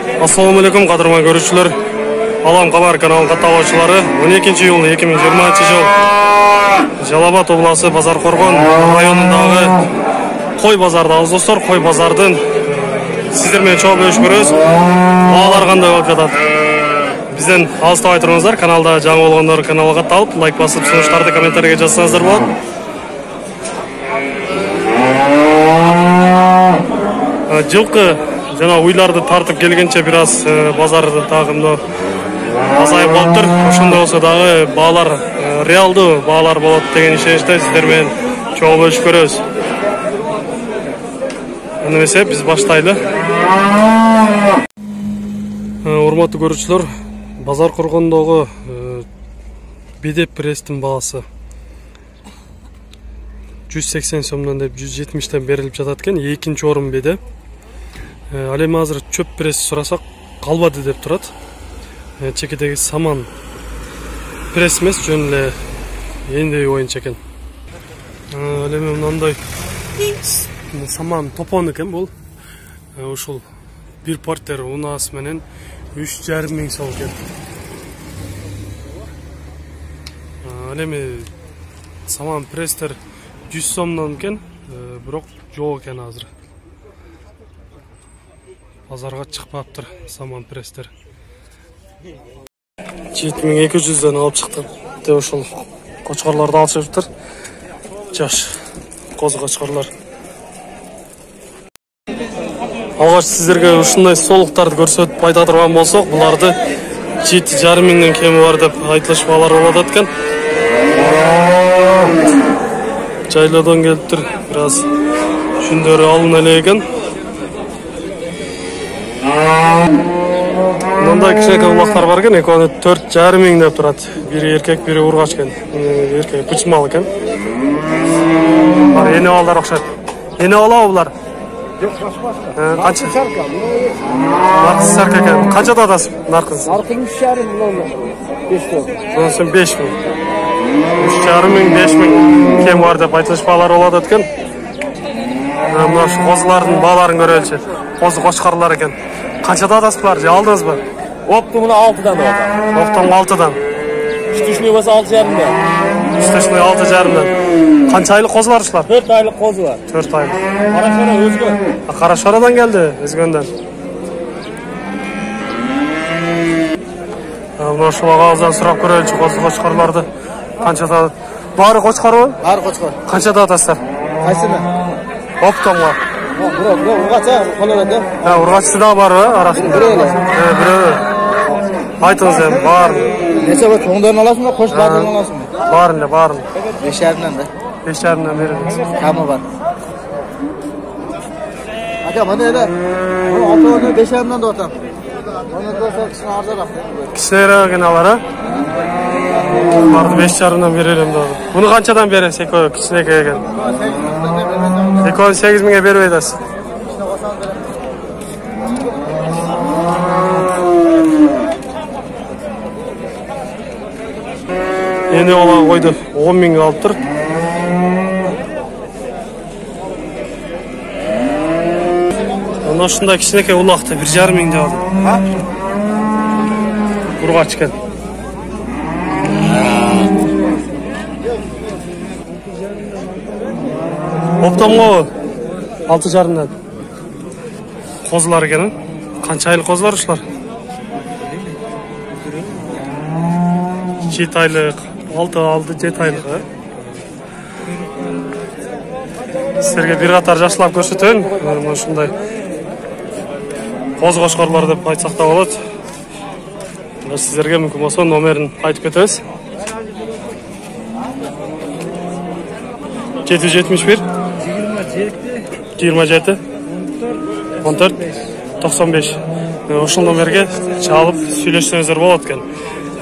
Assalamu alaikum, qadrman görüşçüler. Alam Xabar kanalının katılımcıları 12 iyul 2020 жыл Жалабат обласы Базарқорған районындағы қой базарды алып достар, қой базардың сіздермен чоң бөлісіп көрөбүз. Бағалар қандай болып жатат. Бізден алыстабай тұрыңыздар. Каналда жаңы болғандар каналға катталып, лайк басып, сунуштарды комментарийге жазсаңыздар болады. Жылқы жана уйларды тартып келгенче бир аз базарды тагымды азайып калыптыр. Ошондой болсо дагы баалар реалдуу баалар болот деген ишеничте сиздер менен чогуу бөлүшүп көрөбүз. Эмесе биз баштайлы. Урматтуу көрүүчүлөр, Базаркоргондогу бедеп пресстин баасы 180 сомдон деп 170тен берилип жатат экен. Экинчи орун бедеп. Ал эми азыр чөп пресс сурасак калбады деп турат. Чекедеги саман пресс эмес, жөн эле эндей боюнча экен. Ал эми мындай саман топон экен бул. Ушул бир портер унаас менен 3,5 миң сом экен. Ал эми саман пресстер 100 сомдон экен, бирок жок экен азыр. Базарга чыкпаптыр саман пресстер. 7200ден алып чыктым. Деп ошол кочкорлорду алып чыгыптыр. Жаш козу кочкорлор. Алгач сиздерге ушундай солуктарды көрсөтүп айта турган болсок, буларды 7,5 миңден кеми бар деп айтылышпалар болуп атат экен. Жайлоодон келиптир, бир аз жүндөрү алын эле экен. Мындай кичинекей улактар бар экен, экөөнү 4,5 миң деп турат. Бири эркек, бири ургач экен. Эркек пычмал экен. Бар эне балдар окшойт. Эне балабы булар? Жок, башка. Канча? Наркыз сарка экен. Канчада атасыз наркыз? Наркыз 3,5 миң. 5 миң. 5 миң. 3,5 миң, 5 миң кем бар деп айтылышпалар болот экен. Мына ушу козулардын бааларын көрөлүчү. Козу кочкорлор экен. Канчада атасыздар? Же алдыңызбы? Оптумуна 6дан деп атам. Оптум 6дан. Штучный болсо 6,5-дан. Штучный 6,5-дан. Канча айлык козулар ушулар? 4 айлык козу бар. 4 айлык. Карашора өзгө. Карашорадан келди, өзгөндөн. Мына ушул агабыздан сурап көрөлүчү козу кочкорлорду. Канчада? Баары кочкорбу? Баары кочкор. Канчада атасыздар? Кайсыны? Оптомго. Бирөө ургача колорот да. Ургачысы да барбы арасында? Бирөө. Айтыңыз эми баарын. Нече бат чоңдорун аласыңбы, кош баарын аласыңбы? Баарын. 5,5-дан да. 5,5-дан беребиз. Камы бар. Aka mana edi. Bunu 6,5 5,5-dan da atam. Onu ko'rsa kishini arzonroq. Kishiroq enalar a? Barni 5,5-dan berelim dedi. Buni qanchadan berasiz eko kishiniki ekan? 8 mingga berib aytasiz. Endi ola qo'ydi. 10 mingga olibdir. Ana shunday kishiniki uloqda 1,5 ming deydi. Ha? Urg'och ekan. Optomgo 6,5-dan. Qo'zlar ekan. Qancha oylik qo'zlar ushlar? 7 oylik, 6-7 oylik. Sizlarga bir qator yaxshilab ko'rsatayin. Mana shunday qo'z qo'shqorlar deb aytsak da bo'ladi. Sizlarga mumkin bo'lsa nomerini aytib ketamiz. 771 27 14 95 ошол номерге чалып сүйлөшсөңүздөр болот экен.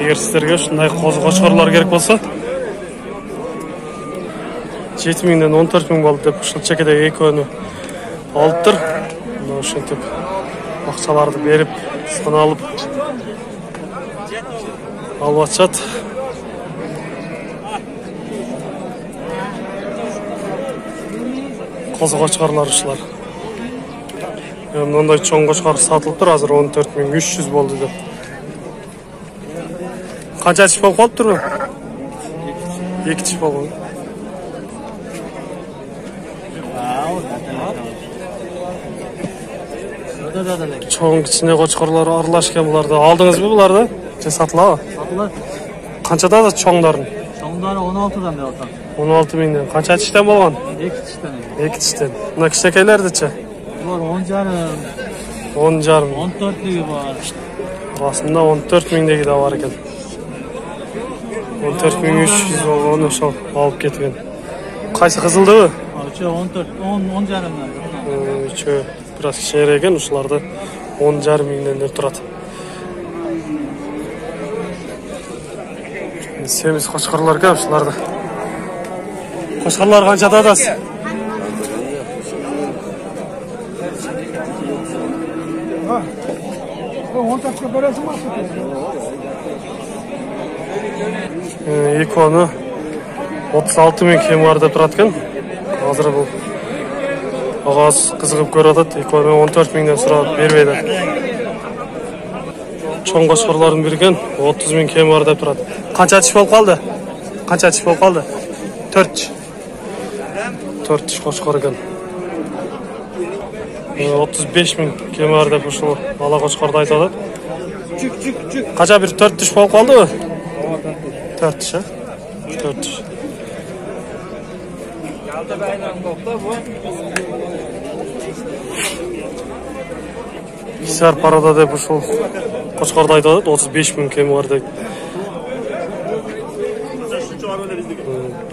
Эгер сиздерге ушундай коз кочкорлор керек болсо 7 миңден 14 миң болду деп ушул чекедеги экөөнү алыптыр. Ошентип акчаларды берип саналып алып атышат. Qo'zi qo'chqorlar ishlar. Мындай чоң кошкар сатылып тур, азыр 14.300 болду деп. Канча тиш болуп калыптырбы? 2 тиш болгон. Чоң кичине кочкорлор аралаш экен буларды. Алдыңызбы буларды? Же сатылабы? Satılır. Канчада да чоңдарын? Çoğunları 16'dan bir altan. 16 миңден. Канча тиштен болгон? 2 kişiden. 2 тиштен. Мына кичинекейлердичи? Var 10 canım. 10 жарым. 14'lüğü var. Расында 14 миңдеги да бар экен. 14.300 болгон ошол алып кеткен. Кайсы кызылдыбы? Şu 14, 10 canımdan. Üçü biraz kişilere eкен, ушуларды 10,5 миңден деп турат. Semiz koçkarlar eкен ушуларды. Koçkarlar канчада атасыз? 10 taşka böresin mi? Иконы 36 миң кем бар деп турат экен. Азыр бул агас кызыгып көрүп атат. Иконы 14 миңден сурап бербейди. Чоң кошкорлордун бирген 30 миң кем бар деп турат. Канча тиш болуп калды? Канча тиш болуп калды? 4 тиш. 4 тиш кошкор экен. 35 миң кем бар деп ушул ала кошкорду айтып атат. Küçük. Канча бир 4 тиш болуп калдыбы? 4 тиш, 4 тиш. Кисар парада деп ушул кошкорду айтып атат, 35 миң кем бар деп.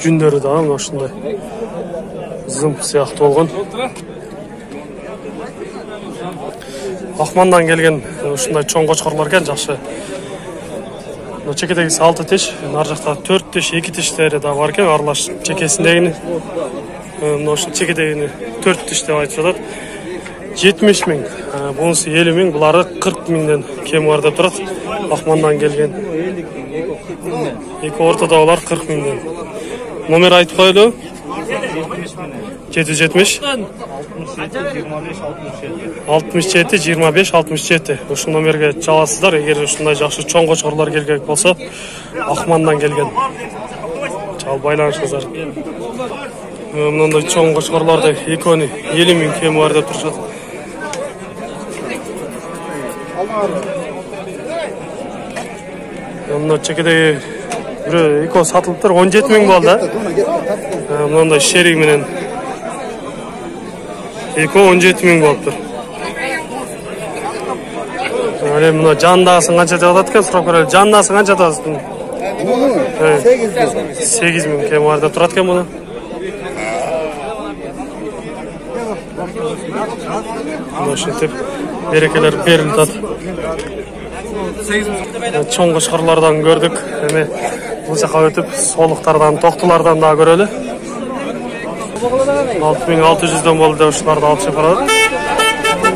Жүндөрү да мына ушундай зымп сыяктуу болгон. Акмандан келген ушундай чоң кочкорлор экен, жакшы. Мына чекедегиси 6 тиш, ар жакта 4 тиш, 2 тиштери да бар экен, аралаш чекесиндегини. Мына ушул чекедегини 4 тиш деп айтып атат. 70 миң, бунусу 50 миң, булары 40 миңден кем бар деп турат. Акмандан келген. Эки ортодо булар 40 миңден. Номер айтып коелу? 770 67 25 67. Ушул номерге чаласыздар, эгер ушундай жакшы чоң кочкорлор келгек болсо, Акмандан келген. Чал байланышыңыздар. Мындай чоң кочкорлорду икони 50 миң кем бар деп турушат. Мына чекедеги бирөө икон сатылыптыр, 17 миң болду. Мындай шерик менен икон 17 миң болуптур. Мына жандагысын канча деп атат экен, сурап көрөлү. Жандагысын канча атасыз? 8 миң кем бар деп турат экен муну. Ошентип берекелер берилип атат. Чоң кошкорлордон көрдүк. Эми бул жака өтүп, солуктардан, токтулардан да көрөлү. 6600'дөн болду деп ушуларды алып чыгып барат.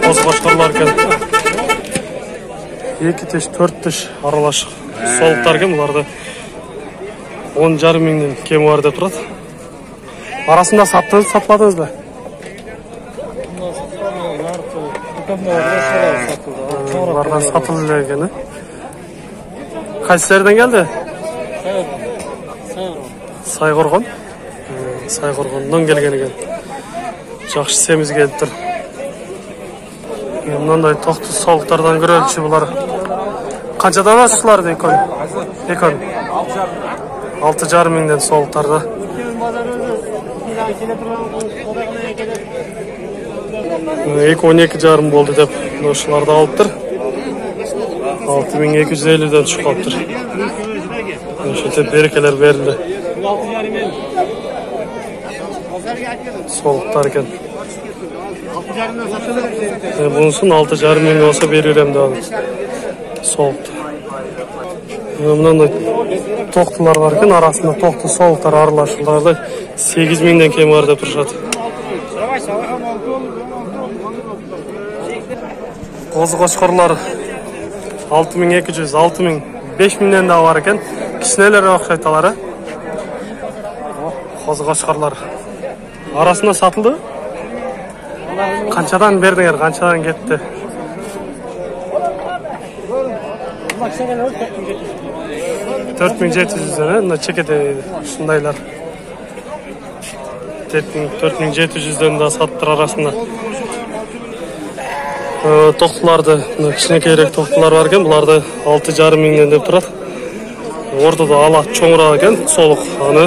Коз кошкорлор экен. 2 тиш, 4 тиш аралаш солуктар экен, буларды 10,5 миңден кем бар деп турат. Арасында саттыңыз, сатпадыңызбы? Буларга сатылды экен. Кайсы жерден келди? Сайгоргон. Сайгоргондон келген экен. Жакшы семиз келиптир. Мындай токту солуктардан көрөлүчү булар. Канчадан ашууларды икон? Икон 6,5 миңден солуктарды. Эки 12,5 болду деп ушуларды алыптыр. 6250'ден чыгып калыптыр. Ошентип берекелер берилди. Солуктар экен. Бунусун 6,5 миң болсо берем деп атат. Солукту. Мындай токтулар бар экен, арасында токту солуктар аралашууларды 8 миңден кем бар деп турушат. Коз кошкорлор 6200, 6000, 5000'den de var eкен. Kişnelere okşayt alары. Koz kошкорлор. Arasında satıldı? Qanchadan berdinglar, qanchadan ketdi? 4700'den ne çekedi şundaylar. 4700'den de sattır arasında. Toqtularda kichikroq toqtular var ekan, bularda 6,5 mingdan deb turadi. Ortada ala cho'ngroq ekan, soliq ani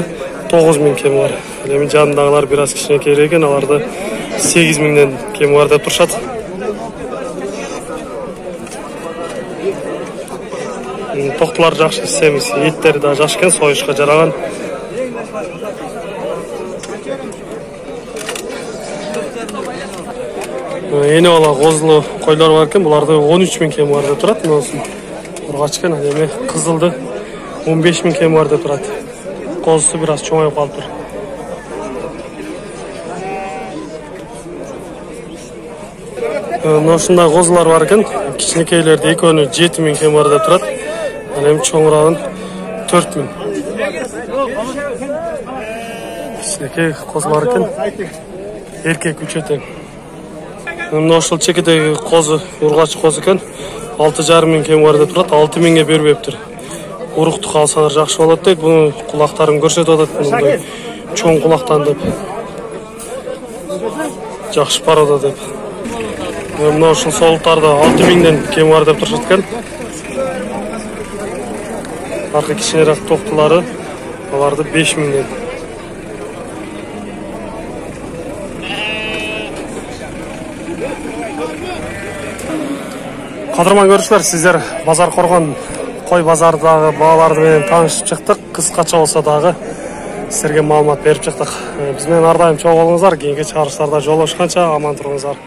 9 ming kem var. Lekin jandagilar biraz kichikroq ekan, ularda 8 mingdan kem var deb turishadi. Toqtular yaxshi semiz, etleri de yaxshi ekan, soyishga jaragan. Yeni ola qozlu qo'ylar var ekan, bularda 13 ming kem var deb turadi. No'sin. Urg'achgan ademi qizildi. 15 ming kem var deb turadi. Qo'zisi biraz cho'ngayib qoldi. Mana shunday qo'zlar var ekan, kichiklarida ekoni 7 ming kem var deb turadi. Hem çoğurağın 4 ming. Kichikroq qo'zlarkin erkek 3 eten. Noshul chekidagi qo'zi, urg'ach qo'zi ekan, 6,5 ming kem var deb turadi, 6 mingga berib beribdir. Urug'ni qolsalar yaxshi bo'ladi deb, buni quloqlarini ko'rsatadi, bunday cho'ng quloqdan deb. Yaxshi paroda deb. Noshul soliqlarda 6 mingdan kem var deb turishadi ekan. Arka kichikroq to'qtilari ularda 5 mingdan. Qadırman görüşler, sizler Bazar Qo'rg'on qo'y bozoridaги bog'larni bilan tanishib chiqdik. Qisqacha bo'lsa dag'i sizlarga ma'lumot berib chiqdik. Biz bilan har doim cho'g' bo'lingizlar, keyingi chiqarishlarda yo'lashgancha omon turingizlar.